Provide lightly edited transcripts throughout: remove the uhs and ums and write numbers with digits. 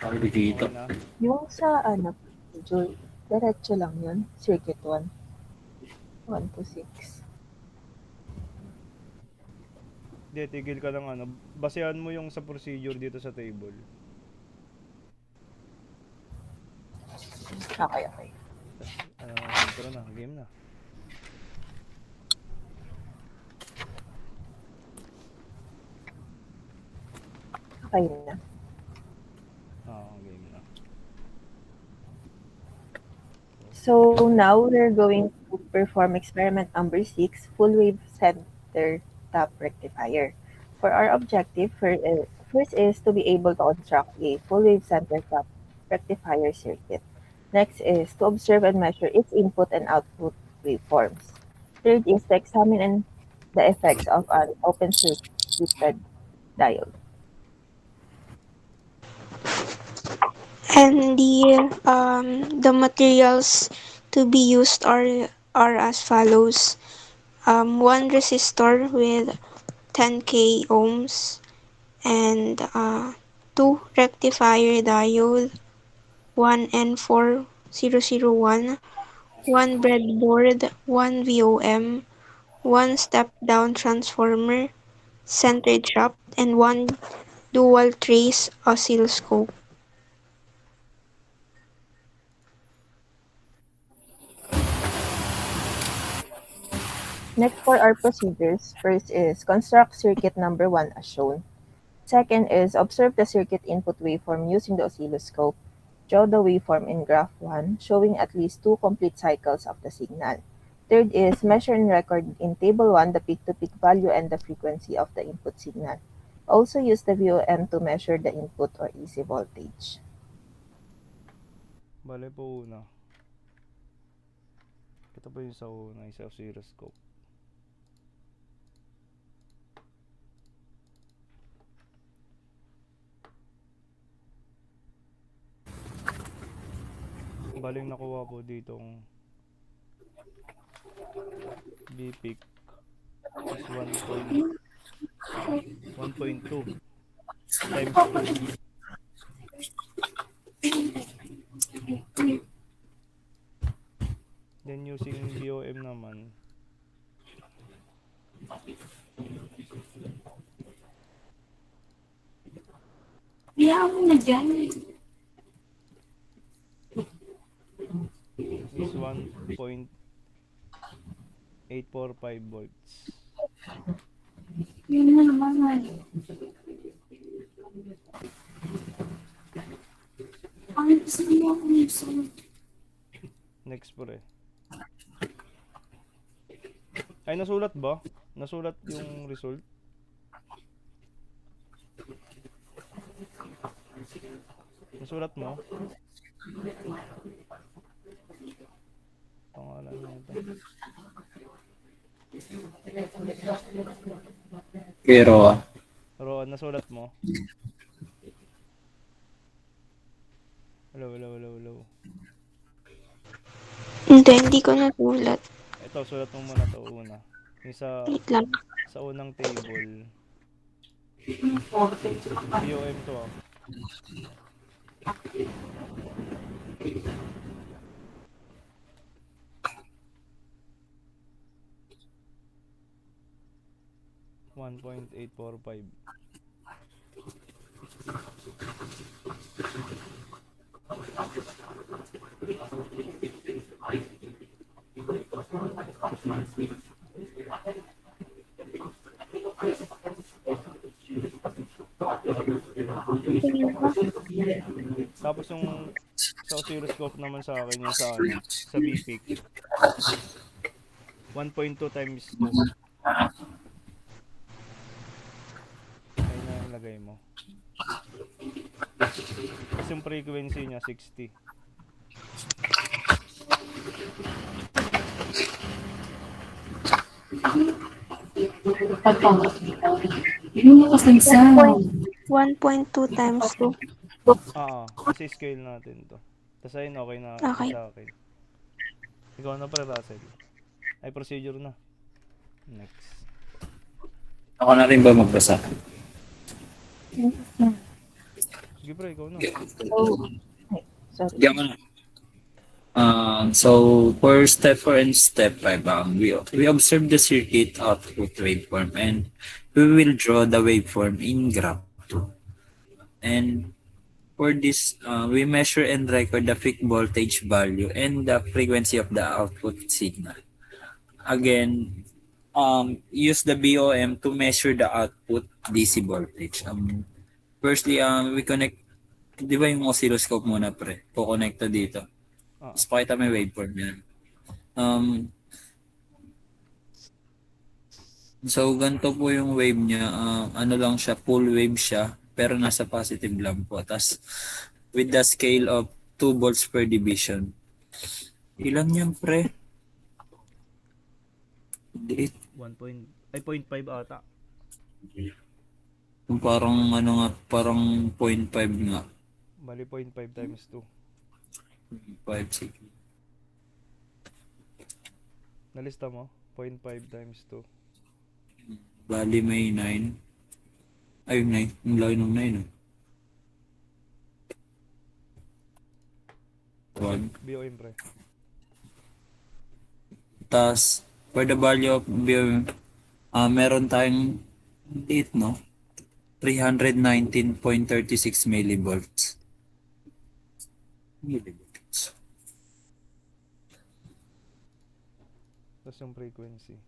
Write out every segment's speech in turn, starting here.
Okay na? Yung sa procedure, diretso lang yun. Circuit 1, 1 to 6. Hindi, tigil ka lang ano. Basehan mo yung sa procedure dito sa table. Okay, okay. Intro na, game na. Okay na. Game na. So now we're going to perform experiment number 6, full wave center tap rectifier. For our objective, first is to be able to construct a full wave center tap rectifier circuit. Next is to observe and measure its input and output waveforms. Third is to examine the effects of an open circuited diode. And the materials to be used are as follows. One resistor with 10k ohms and two rectifier diode, one N4001, one breadboard, one VOM, one step-down transformer, center trap, and one dual trace oscilloscope. Next for our procedures, first is construct circuit number 1 as shown. Second is observe the circuit input waveform using the oscilloscope. Draw the waveform in graph 1, showing at least 2 complete cycles of the signal. Third is measure and record in table 1 the peak-to-peak value and the frequency of the input signal. Also use the VOM to measure the input or AC voltage. Bale po una. Ito po yung sa una, yung sa oscilloscope. Bale yung nakuha po ditong B peak is 1.2 times 2. Then using VOM naman, is 1.845 volts. Next po eh. Ay, nasulat ba? Nasulat yung result? Nasulat mo? Pangalan na ito. Pero, Roan, nasulat mo? Hello. Hindi ko natulat. Ito, sulat mo muna to una. Yung Wait lang. sa unang table. VOM to ah. One 1.845. Tapos yung sa oscilloscope naman sa akin yung sa ano, sa BPIC. 1.2 times 2. Ayun na yung lagay mo. Tapos yung frequency niya 60. Sound. 1.2 times 2. Kasi scale natin to. Tapos ayun, okay na din Okay. sa akin. Ikaw na pala, Russell. Ay, procedure na. Next. ako na rin ba magbasa? Sige, Sige pre, ikaw na. So, ay, sorry. Diyan ka na. So for step 4 and step 5, we observe the circuit output waveform and we will draw the waveform in graph 2. And for this, we measure and record the peak voltage value and the frequency of the output signal. Again, use the BOM to measure the output DC voltage. Firstly, we connect, di ba yung oscilloscope muna pre? Kukonekta dito. Ah, Tapos pakita mo yung waveform yan. So, ganito po yung wave niya. Ano lang siya, full wave siya, pero nasa positive lang po. Tapos, with the scale of 2 volts per division. Ilan yan, pre? 1 point, ay 0.5 ata. Kung parang, ano nga, parang 0.5 nga. Bali 0.5 times 2. 5, sige. Nalista mo? 0.5 times 2. Bali may 9. Ay, 9. Ang laki ng 9, ah. Wag. BOM pre. Tapos, for the value of BOM, meron tayong date, no? 319.36 millivolts. Millivolts. Tapos yung frequency.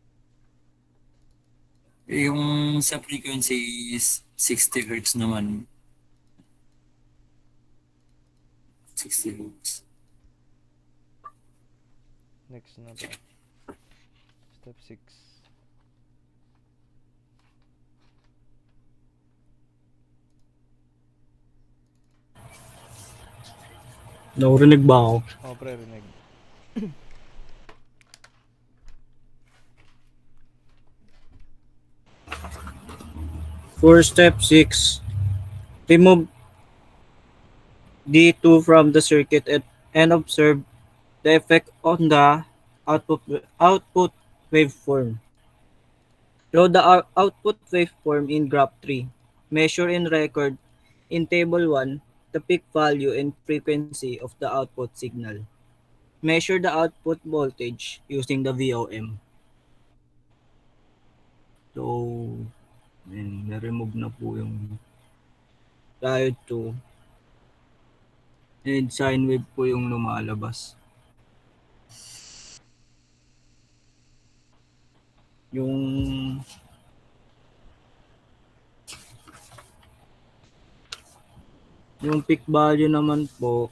Yung sa frequency is 60 Hz naman. 60 Hz. Next na pa. Step 6. Narinig ba ako? Oh, pre, rinig. For step 6, remove D2 from the circuit and observe the effect on the output waveform. Draw the output waveform in graph 3. Measure and record in table 1 the peak value and frequency of the output signal. Measure the output voltage using the VOM. So, na-remove na po yung diode 2. And sine wave po yung lumalabas. Yung peak value naman po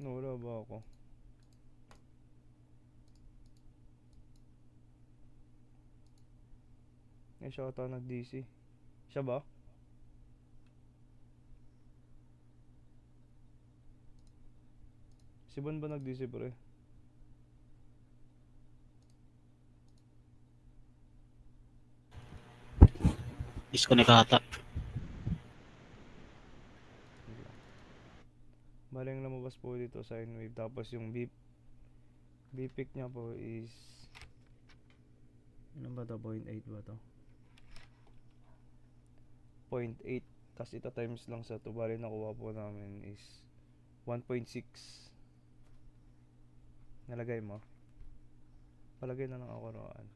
Nawala ba ako? Eh, siya ata nag-DC. Siya ba? Si Bon ba nag-DC pre? Disconnect ata. Bali yung lumabas po dito sine wave. Tapos yung peak niya po is ano ba to? 0.8 ba to? 0.8. Tapos ita times lang sa 2. Bali nakuha po namin is 1.6. Nalagay mo? Palagay na lang ako roon.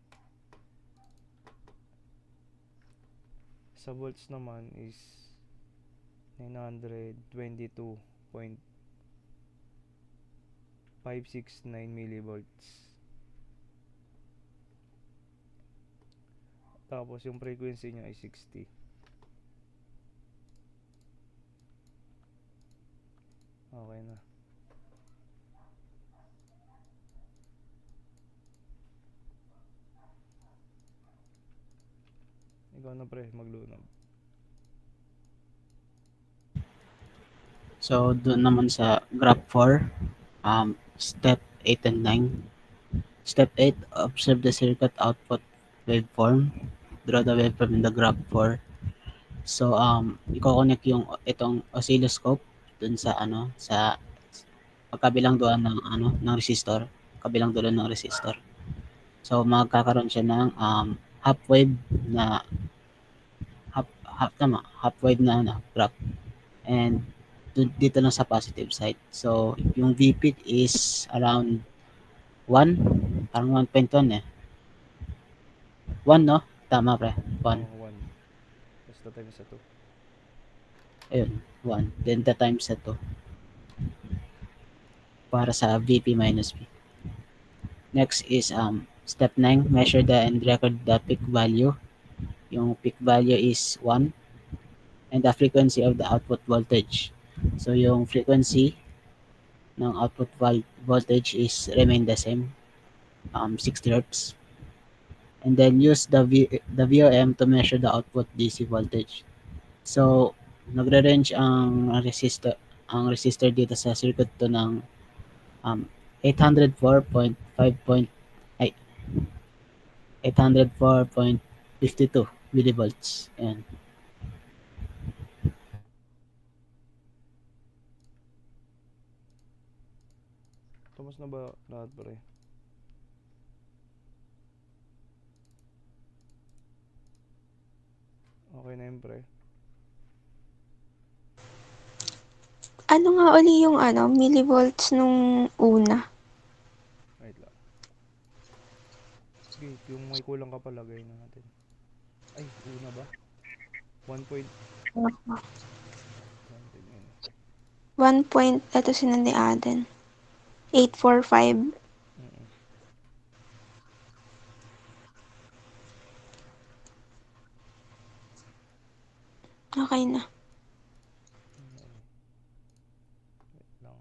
Sa volts naman is 922.569 millivolts. Tapos yung frequency niya ay 60. Okay na. Ikaw na pre, maglunod. So, doon naman sa graph 4, step 8 and 9. Step 8, observe the circuit output waveform. draw the waveform in the graph 4. So, i-connect yung itong oscilloscope dun sa sa kabilang dulo ng resistor, kabilang dulo ng resistor. So, magkakaroon siya ng half wave na half wave na graph. And dito lang sa positive side. So, yung VP is around 1, parang 1.1 eh. 1, no? Tama, pre. 1. 1. Tapos the times sa 2. Ayun, 1. Then the times sa 2 para sa VP minus V. Next is step 9, measure the and record the peak value. Yung peak value is 1 and the frequency of the output voltage. So yung frequency ng output voltage is remain the same, 60 Hz. And then use the VOM to measure the output DC voltage. So nagre-range ang resistor dito sa circuit to ng 804.5 ay 804.52 millivolts. Ayan. Tapos na ba lahat, pre? Okay na yun, pre. Ano nga uli yung millivolts nung una? Wait lang. Sige, yung may kulang ka pa, lagay na natin. Ay, una ba? 1 point. 1 point, ito sinandi Aden. 845. Mm-mm. Okay na. Wait lang.